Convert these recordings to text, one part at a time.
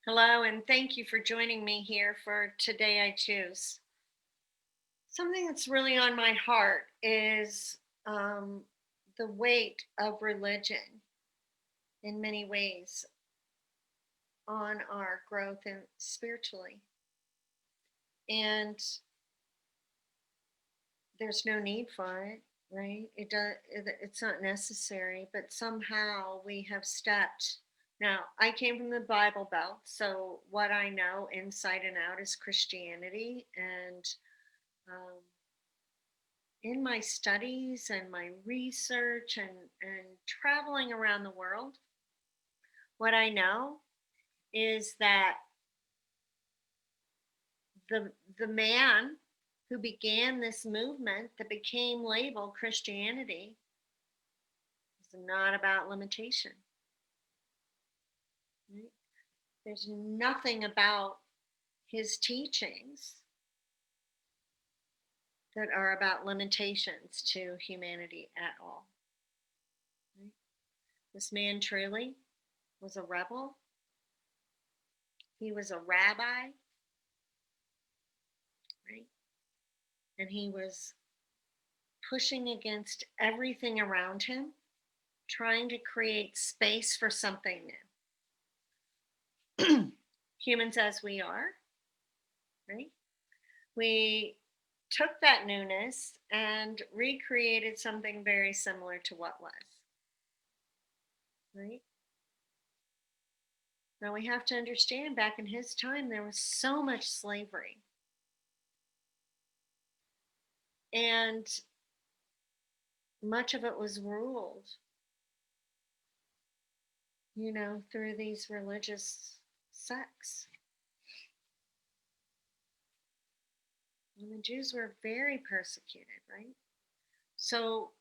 Hello, and thank you for joining me here for Today I Choose. Something that's really on my heart is the weight of religion in many ways on our growth and spiritually. And there's no need for it, right? It's not necessary, but somehow we have stepped. Now, I came from the Bible Belt, so what I know inside and out is Christianity, and um, in my studies and my research and traveling around the world, what I know is that the man who began this movement that became labeled Christianity is not about limitation. Right? There's nothing about his teachings that are about limitations to humanity at all. Right? This man truly was a rebel. He was a rabbi, right? And he was pushing against everything around him, trying to create space for something new. Humans as we are, right? We took that newness and recreated something very similar to what was, right? Now we have to understand back in his time, there was so much slavery. And much of it was ruled, through these religious sects. And the Jews were very persecuted, right? So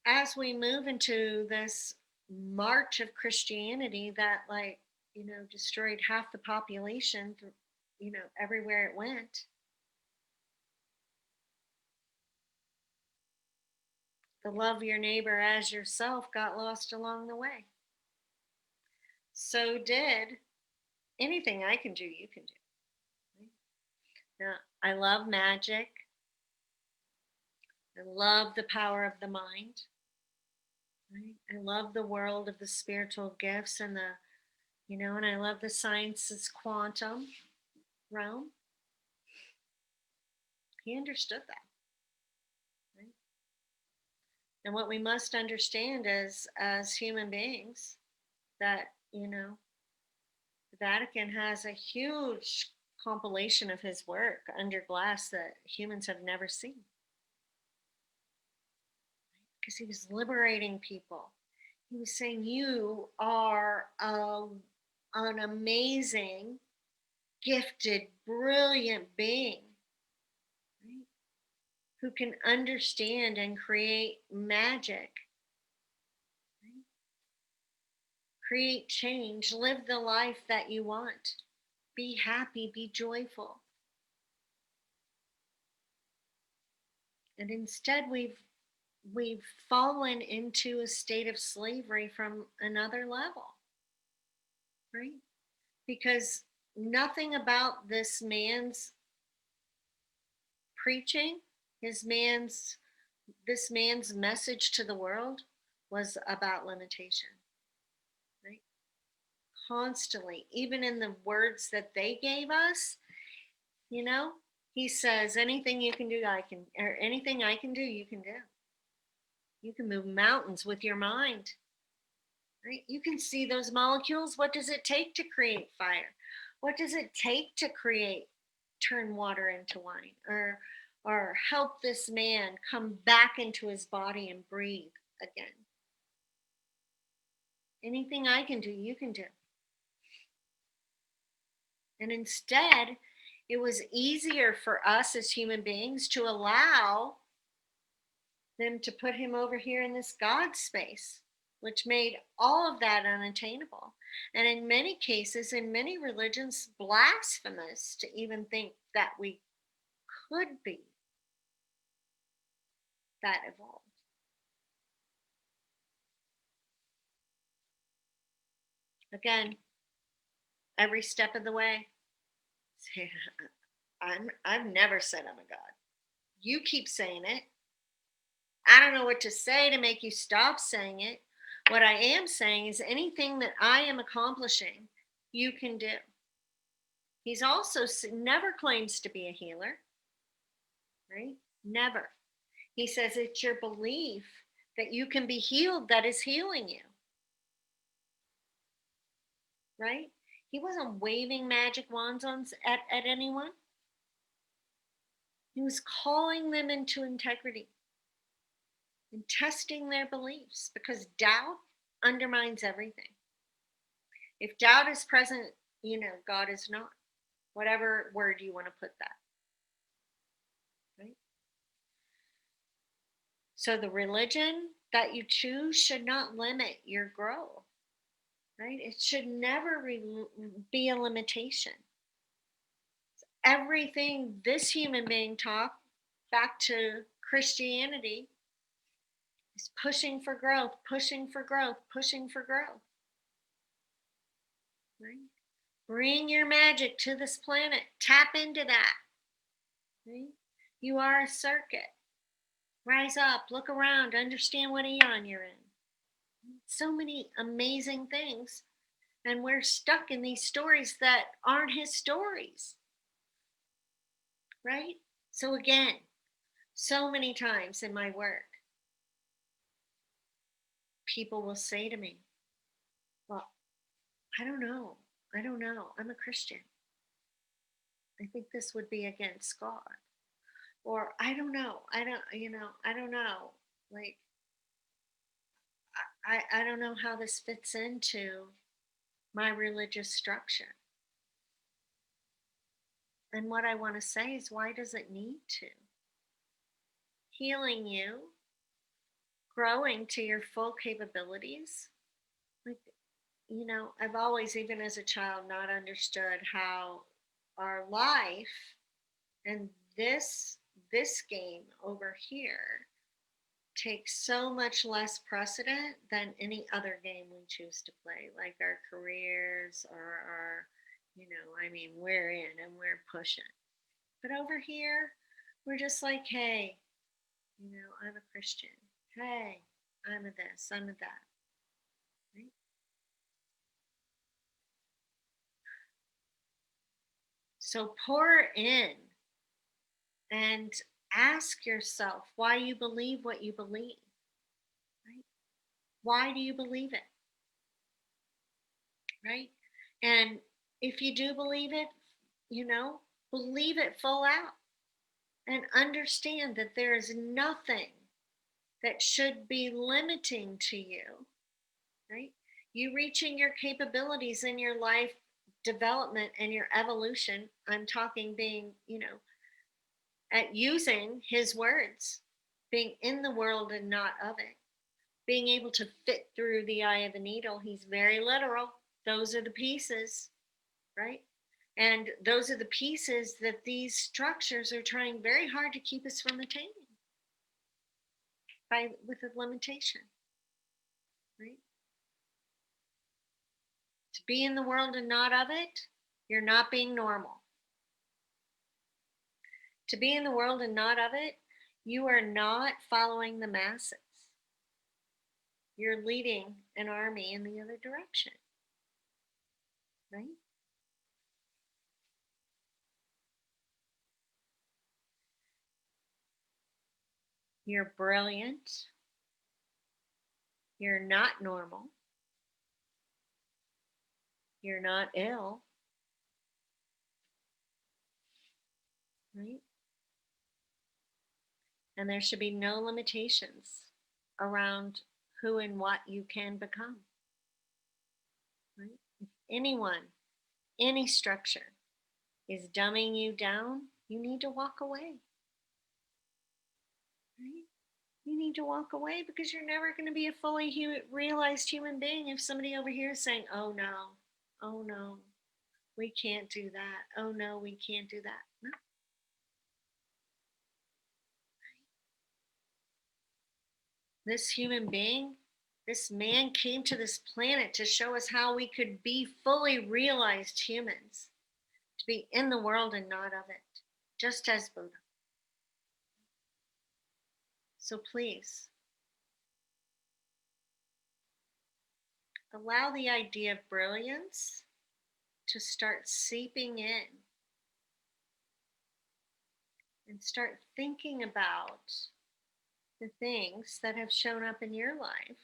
as we move into this march of Christianity that, destroyed half the population, everywhere it went, the love your neighbor as yourself got lost along the way. So did anything I can do, you can do. Now, I love magic. I love the power of the mind. Right? I love the world of the spiritual gifts and and I love the science's quantum realm. He understood that. Right? And what we must understand is, as human beings, that, the Vatican has a huge compilation of his work under glass that humans have never seen. Because he was liberating people. He was saying, you are an amazing, gifted, brilliant being, right? Who can understand and create magic, right? Create change, live the life that you want, be happy, be joyful. And instead we've fallen into a state of slavery from another level, right? Because nothing about this man's preaching, his man's this man's message to the world was about limitation, right? Constantly, even in the words that they gave us, he says, anything you can do, or anything I can do, you can do. You can move mountains with your mind, right? You can see those molecules. What does it take to create fire? What does it take to turn water into wine, or help this man come back into his body and breathe again? Anything I can do, you can do. And instead, it was easier for us as human beings to allow them to put him over here in this God space, which made all of that unattainable. And in many cases, in many religions, blasphemous to even think that we could be that evolved. Again, every step of the way. I've never said I'm a God. You keep saying it. I don't know what to say to make you stop saying it. What I am saying is anything that I am accomplishing, you can do. He's also never claims to be a healer, right? Never. He says it's your belief that you can be healed that is healing you, right? He wasn't waving magic wands at anyone. He was calling them into integrity and testing their beliefs, because doubt undermines everything. If doubt is present, God is not. Whatever word you want to put that. Right? So the religion that you choose should not limit your growth. Right? It should never be a limitation. Everything this human being taught back to Christianity is pushing for growth, pushing for growth, pushing for growth. Right? Bring your magic to this planet. Tap into that. Right? You are a circuit. Rise up, look around, understand what eon you're in. So many amazing things. And we're stuck in these stories that aren't his stories. Right? So again, so many times in my work, people will say to me, well, I don't know. I'm a Christian. I think this would be against God. Or I don't know. I don't know. Like, I don't know how this fits into my religious structure. And what I want to say is, why does it need to? Healing you, growing to your full capabilities. Like, I've always, even as a child, not understood how our life and this game over here takes so much less precedent than any other game we choose to play, like our careers or our, we're in and we're pushing. But over here, we're just like, hey, I'm a Christian. Hey, I'm a this, I'm a that. Right? So pour in and ask yourself why you believe what you believe. Right? Why do you believe it? Right? And if you do believe it, believe it full out and understand that there is nothing that should be limiting to you, right? You reaching your capabilities in your life development and your evolution. I'm talking being, at using his words, being in the world and not of it, being able to fit through the eye of a needle. He's very literal. Those are the pieces, right? And those are the pieces that these structures are trying very hard to keep us from attaining with a limitation, right? To be in the world and not of it, you're not being normal. To be in the world and not of it, you are not following the masses. You're leading an army in the other direction, right? You're brilliant. You're not normal. You're not ill, right? And there should be no limitations around who and what you can become, right? If anyone, any structure is dumbing you down, you need to walk away, right? You need to walk away, because you're never going to be a fully realized human being if somebody over here is saying, oh no, we can't do that. Oh no, we can't do that. No. This human being This man came to this planet to show us how we could be fully realized humans, to be in the world and not of it, just as Buddha. So please, allow the idea of brilliance to start seeping in and start thinking about the things that have shown up in your life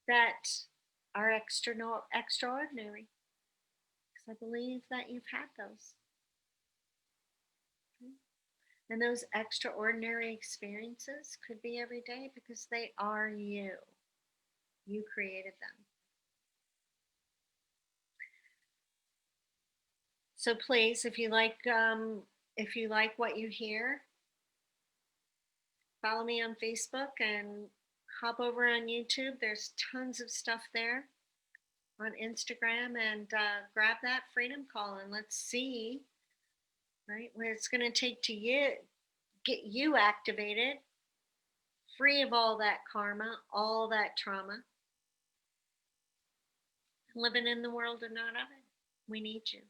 that are extraordinary. Because I believe that you've had those. And those extraordinary experiences could be every day because they are you. You created them. So please, if you like what you hear, follow me on Facebook and hop over on YouTube. There's tons of stuff there on Instagram, and grab that freedom call and let's see, right, what it's going to take to get you activated, free of all that karma, all that trauma, living in the world and not of it. We need you.